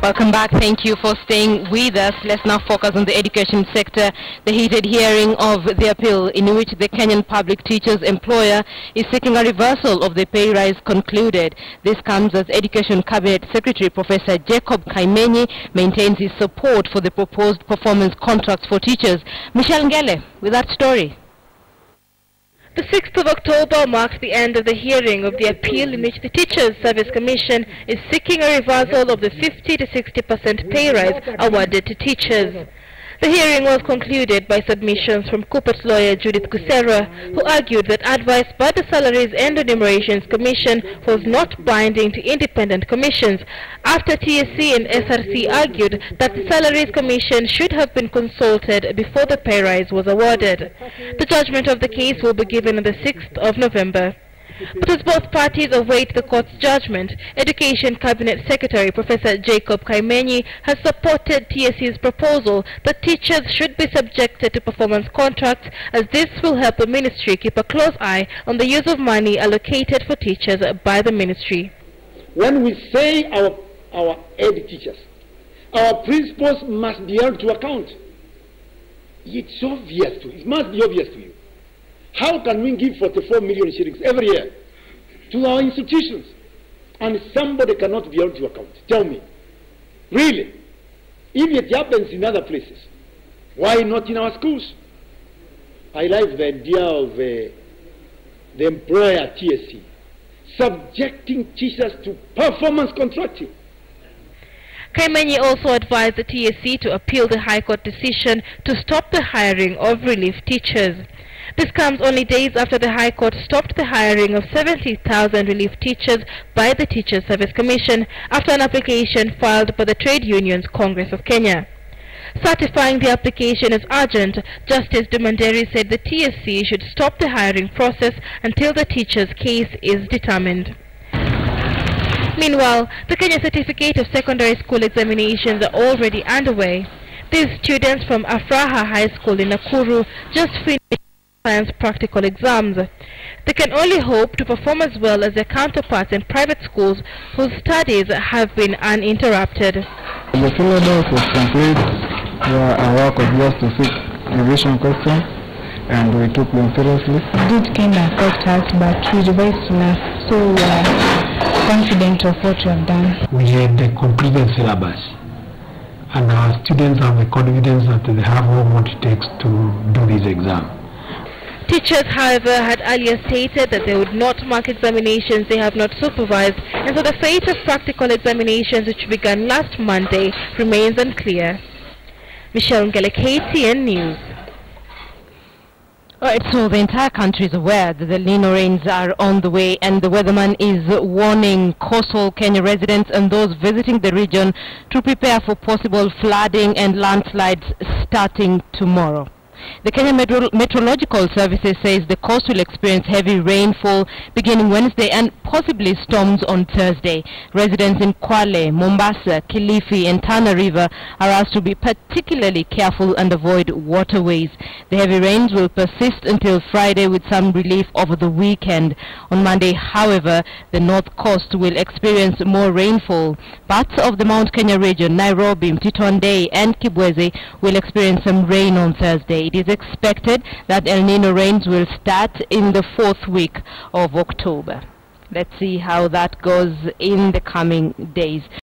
Welcome back. Thank you for staying with us. Let's now focus on the education sector. The heated hearing of the appeal in which the Kenyan public teachers' employer is seeking a reversal of the pay rise concluded. This comes as Education Cabinet Secretary Prof Kaimenyi maintains his support for the proposed performance contracts for teachers. Ngele with that story. The 6th of October marks the end of the hearing of the appeal in which the Teachers Service Commission is seeking a reversal of the 50 to 60% pay rise awarded to teachers. The hearing was concluded by submissions from Kupat's lawyer Judith Kusera, who argued that advice by the Salaries and Remunerations Commission was not binding to independent commissions, after TSC and SRC argued that the Salaries Commission should have been consulted before the pay rise was awarded. The judgment of the case will be given on the 6th of November. But as both parties await the court's judgment, Education Cabinet Secretary Prof Kaimenyi has supported TSC's proposal that teachers should be subjected to performance contracts, as this will help the ministry keep a close eye on the use of money allocated for teachers by the ministry. When we say our ed teachers, our principals must be held to account. It's obvious to you. It must be obvious to you. How can we give 44 million shillings every year to our institutions and somebody cannot be held to account? Tell me. Really? If it happens in other places, why not in our schools? I like the idea of the employer TSC subjecting teachers to performance contracting. Kaimenyi also advised the TSC to appeal the High Court decision to stop the hiring of relief teachers. This comes only days after the High Court stopped the hiring of 70,000 relief teachers by the Teachers Service Commission after an application filed by the Trade Unions Congress of Kenya. Certifying the application as urgent, Justice Dumanderi said the TSC should stop the hiring process until the teachers' case is determined. Meanwhile, the Kenya Certificate of Secondary School examinations are already underway. These students from Afraha High School in Nakuru just finished science practical exams. They can only hope to perform as well as their counterparts in private schools whose studies have been uninterrupted. The syllabus was complete. Our work was just to fix revision questions, and we took them seriously. It did kind of affect us, but we revised enough, so we are confident of what we have done. We had the completed syllabus, and our students have the confidence that they have all what it takes to do this exam. Teachers, however, had earlier stated that they would not mark examinations they have not supervised, and so the fate of practical examinations, which began last Monday, remains unclear. Ngele, KTN News. Alright, so the entire country is aware that the El Nino rains are on the way, and the weatherman is warning coastal Kenya residents and those visiting the region to prepare for possible flooding and landslides starting tomorrow. The Kenya Meteorological Services says the coast will experience heavy rainfall beginning Wednesday and possibly storms on Thursday. Residents in Kwale, Mombasa, Kilifi and Tana River are asked to be particularly careful and avoid waterways. The heavy rains will persist until Friday with some relief over the weekend. On Monday, however, the north coast will experience more rainfall. Parts of the Mount Kenya region, Nairobi, Mtito and Kibwezi will experience some rain on Thursday. It is expected that El Nino rains will start in the 4th week of October. Let's see how that goes in the coming days.